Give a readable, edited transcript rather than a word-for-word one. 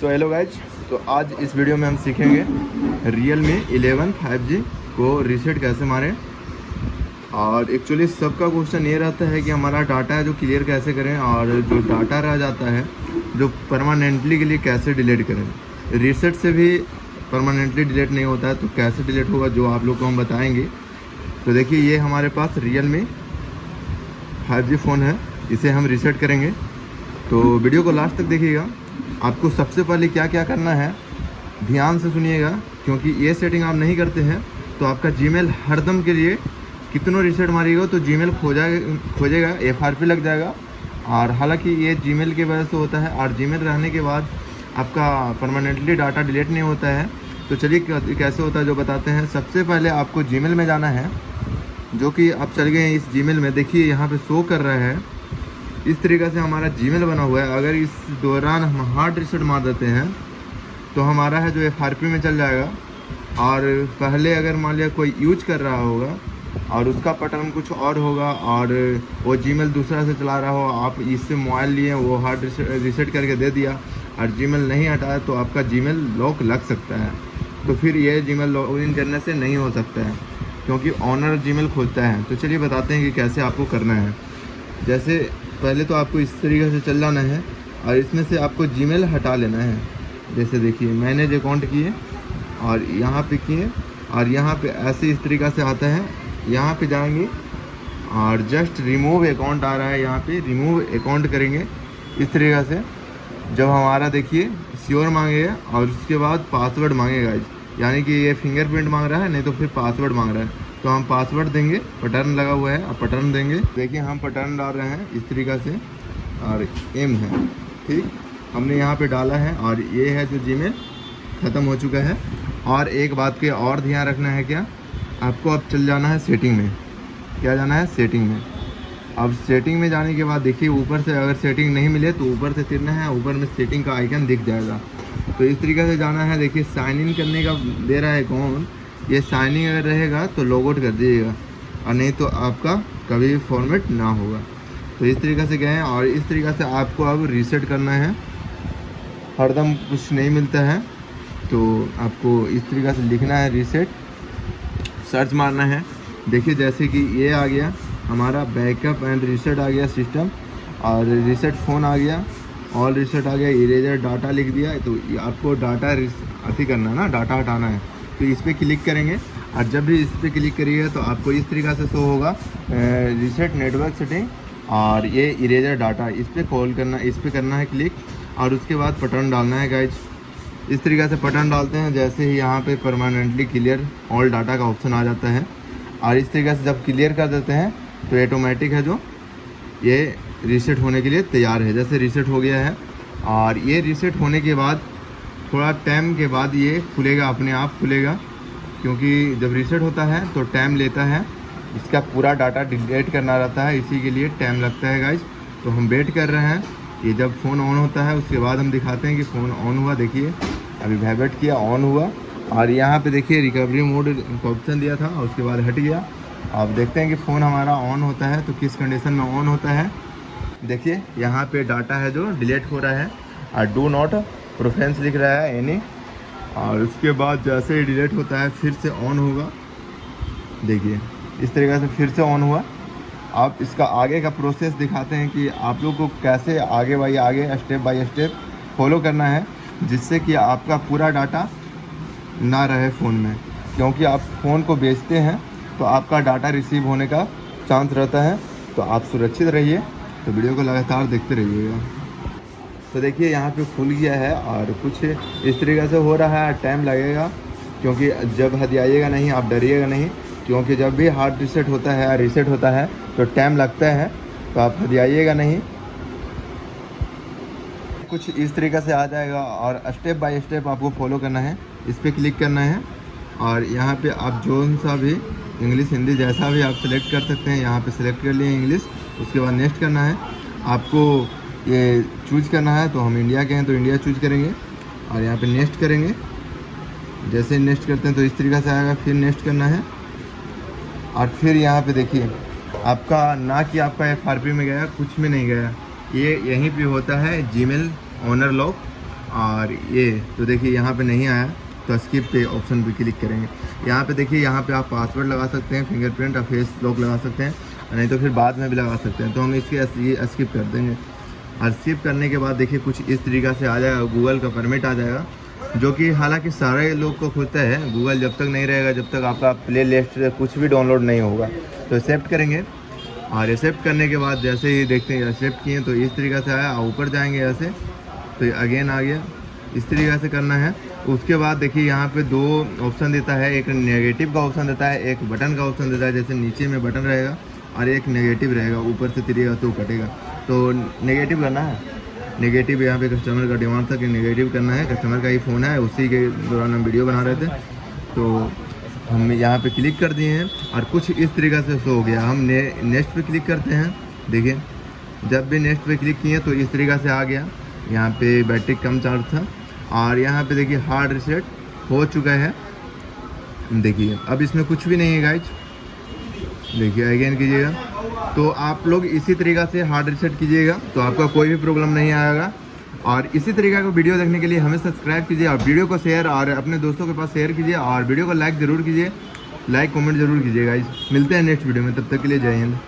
So hello guys, तो आज इस वीडियो में हम सीखेंगे Realme 11 5G को रीसेट कैसे मारें। और एक्चुअली सबका क्वेश्चन ये रहता है कि हमारा डाटा है जो क्लियर कैसे करें, और जो डाटा रह जाता है जो परमानेंटली के लिए कैसे डिलीट करें। रीसेट से भी परमानेंटली डिलीट नहीं होता है, तो कैसे डिलीट होगा जो आप लोग को हम बताएंगे। तो देखिए, ये हमारे पास Realme 5G फ़ोन है, इसे हम रीसेट करेंगे। तो वीडियो को लास्ट तक देखिएगा। आपको सबसे पहले क्या क्या करना है ध्यान से सुनिएगा, क्योंकि ये सेटिंग आप नहीं करते हैं तो आपका जीमेल हरदम के लिए कितनों रीसेट मारिएगा तो जीमेल खोजेगा, FRP लग जाएगा। और हालांकि ये जीमेल की वजह से होता है, और जीमेल रहने के बाद आपका परमानेंटली डाटा डिलीट नहीं होता है। तो चलिए कैसे होता है जो बताते हैं। सबसे पहले आपको जीमेल में जाना है, जो कि आप चल गए हैं इस जीमेल में। देखिए यहाँ पे शो कर रहा है, इस तरीक़े से हमारा जीमेल बना हुआ है। अगर इस दौरान हम हार्ड रीसेट मार देते हैं तो हमारा है जो FRP में चल जाएगा। और पहले अगर मान लिया कोई यूज कर रहा होगा और उसका पैटर्न कुछ और होगा, और वो जीमेल दूसरा से चला रहा हो, आप इससे मोबाइल लिए, वो हार्ड रीसेट करके दे दिया और जीमेल नहीं हटाया, तो आपका जीमेल लॉक लग सकता है। तो फिर ये जीमेल लॉगिन करने से नहीं हो सकता है, क्योंकि ऑनर जीमेल खोजता है। तो चलिए बताते हैं कि कैसे आपको करना है। जैसे पहले तो आपको इस तरीके से चल जाना है और इसमें से आपको जीमेल हटा लेना है। जैसे देखिए, मैनेज अकाउंट किए और यहाँ पे किए, और यहाँ पे ऐसे इस तरीक़ा से आता है। यहाँ पे जाएंगे और जस्ट रिमूव अकाउंट आ रहा है, यहाँ पे रिमूव अकाउंट करेंगे इस तरीक़ा से। जब हमारा देखिए श्योर मांगेगा और उसके बाद पासवर्ड मांगेगा, यानी कि ये फिंगरप्रिंट मांग रहा है, नहीं तो फिर पासवर्ड मांग रहा है। तो हम पासवर्ड देंगे, पैटर्न लगा हुआ है, अब पैटर्न देंगे। देखिए हम पैटर्न डाल रहे हैं इस तरीक़ा से, और एम है, ठीक, हमने यहाँ पे डाला है। और ये है जो जीमेल ख़त्म हो चुका है। और एक बात के और ध्यान रखना है, क्या आपको अब चल जाना है सेटिंग में। क्या जाना है? सेटिंग में। अब सेटिंग में जाने के बाद देखिए ऊपर से, अगर सेटिंग नहीं मिले तो ऊपर से तिरना है, ऊपर में सेटिंग का आइकन दिख जाएगा। तो इस तरीके से जाना है। देखिए साइन इन करने का दे रहा है कौन, ये साइन इन अगर रहेगा तो लॉग आउट कर दीजिएगा, और नहीं तो आपका कभी भी फॉर्मेट ना होगा। तो इस तरीके से गए हैं, और इस तरीके से आपको अब रीसेट करना है। हरदम कुछ नहीं मिलता है, तो आपको इस तरीके से लिखना है रीसेट, सर्च मारना है। देखिए जैसे कि ये आ गया हमारा बैकअप एंड रीसेट आ गया सिस्टम, और रीसेट फ़ोन आ गया, ऑल रीसेट आ गया, इरेजर डाटा लिख दिया। तो आपको डाटा अति करना है ना, डाटा हटाना है। तो इस पर क्लिक करेंगे, और जब भी इस पर क्लिक करिएगा तो आपको इस तरीक़ा से शो होगा रीसेट नेटवर्क सेटिंग, और ये इरेजर डाटा, इस पर कॉल करना, इस पर करना है क्लिक, और उसके बाद पैटर्न डालना है गाइज। इस तरीक़े से पैटर्न डालते हैं। जैसे ही यहाँ पे परमानेंटली क्लियर ऑल डाटा का ऑप्शन आ जाता है, और इस तरीक़े से जब क्लियर कर देते हैं तो ऑटोमेटिक है जो ये रीसेट होने के लिए तैयार है। जैसे रीसेट हो गया है, और ये रीसेट होने के बाद थोड़ा टाइम के बाद ये खुलेगा, अपने आप खुलेगा, क्योंकि जब रीसेट होता है तो टाइम लेता है, इसका पूरा डाटा डिलीट करना रहता है, इसी के लिए टाइम लगता है गाइज। तो हम वेट कर रहे हैं, ये जब फ़ोन ऑन होता है उसके बाद हम दिखाते हैं कि फ़ोन ऑन हुआ। देखिए अभी वाइब्रेट किया, ऑन हुआ, और यहाँ पे देखिए रिकवरी मोड का ऑप्शन दिया था, और उसके बाद हट गया। अब देखते हैं कि फ़ोन हमारा ऑन होता है तो किस कंडीशन में ऑन होता है। देखिए यहाँ पे डाटा है जो डिलीट हो रहा है, और डू नॉट प्रेफरेंस लिख रहा है एनी, और उसके बाद जैसे ही डिलीट होता है फिर से ऑन होगा। देखिए इस तरीके से फिर से ऑन हुआ। आप इसका आगे का प्रोसेस दिखाते हैं कि आप लोग को कैसे आगे स्टेप बाय स्टेप फॉलो करना है, जिससे कि आपका पूरा डाटा ना रहे फ़ोन में, क्योंकि आप फ़ोन को बेचते हैं तो आपका डाटा रिसीव होने का चांस रहता है। तो आप सुरक्षित रहिए, तो वीडियो को लगातार देखते रहिएगा। तो देखिए यहाँ पे खुल गया है, और कुछ इस तरीके से हो रहा है, टाइम लगेगा, क्योंकि जब हदियाइएगा नहीं, आप डरिएगा नहीं, क्योंकि जब भी हार्ड रीसेट होता है, रीसेट होता है तो टाइम लगता है, तो आप हदियाइएगा नहीं। कुछ इस तरीके से आ जाएगा, और स्टेप बाय स्टेप आपको फॉलो करना है। इस पर क्लिक करना है, और यहाँ पे आप जो सा भी इंग्लिश हिंदी जैसा भी आप सेलेक्ट कर सकते हैं। यहाँ पे सेलेक्ट कर लिए इंग्लिश, उसके बाद नेक्स्ट करना है। आपको ये चूज़ करना है, तो हम इंडिया के हैं तो इंडिया चूज़ करेंगे, और यहाँ पे नेक्स्ट करेंगे। जैसे नेक्स्ट करते हैं तो इस तरीके से आएगा, फिर नेक्स्ट करना है। और फिर यहाँ पे देखिए आपका ना कि आपका FRP में गया, कुछ में नहीं गया, ये यहीं पे होता है जीमेल ऑनर लॉक। और ये तो देखिए यहाँ पे नहीं आया तो स्किप पे ऑप्शन पे क्लिक करेंगे। यहाँ पे देखिए यहाँ पे आप पासवर्ड लगा सकते हैं, फिंगरप्रिंट और फेस लॉक लगा सकते हैं, नहीं तो फिर बाद में भी लगा सकते हैं। तो हम इसके ये स्किप कर देंगे। और स्किप करने के बाद देखिए कुछ इस तरीक़ा से आ जाएगा, गूगल का परमिट आ जाएगा, जो कि हालांकि सारे लोग को खुलता है। गूगल जब तक नहीं रहेगा, जब तक आपका प्ले लिस्ट कुछ भी डाउनलोड नहीं होगा। तो एक्सेप्ट करेंगे और एक्सेप्ट करने के बाद जैसे ही देखते हैं एक्सेप्ट किए तो इस तरीक़ा से आया। ऊपर जाएंगे ऐसे तो अगेन आ गया, इस तरीक़ा से करना है। उसके बाद देखिए यहाँ पे दो ऑप्शन देता है, एक नेगेटिव का ऑप्शन देता है, एक बटन का ऑप्शन देता है। जैसे नीचे में बटन रहेगा और एक नेगेटिव रहेगा, ऊपर से तिरेगा तो कटेगा। तो नेगेटिव करना है, नेगेटिव यहाँ पे कस्टमर का डिमांड था कि नेगेटिव करना है। कस्टमर का ही फ़ोन है, उसी के दौरान हम वीडियो बना रहे थे, तो हम यहाँ पे क्लिक कर दिए हैं और कुछ इस तरीक़ा से शो हो गया। हम नेक्स्ट पे क्लिक करते हैं। देखिए जब भी नेक्स्ट पे क्लिक किए तो इस तरीक़ा से आ गया। यहाँ पे बैटरी कम चार्ज था और यहाँ पे देखिए हार्ड रीसेट हो चुका है। देखिए अब इसमें कुछ भी नहीं है गाइज। देखिए अगेन कीजिएगा तो आप लोग इसी तरीक़ा से हार्ड रीसेट कीजिएगा तो आपका कोई भी प्रॉब्लम नहीं आएगा। और इसी तरीक़ा का वीडियो देखने के लिए हमें सब्सक्राइब कीजिए और वीडियो को शेयर और अपने दोस्तों के पास शेयर कीजिए और वीडियो को लाइक ज़रूर कीजिए, लाइक कमेंट ज़रूर कीजिए गाइज। मिलते हैं नेक्स्ट वीडियो में, तब तक के लिए जय हिंद।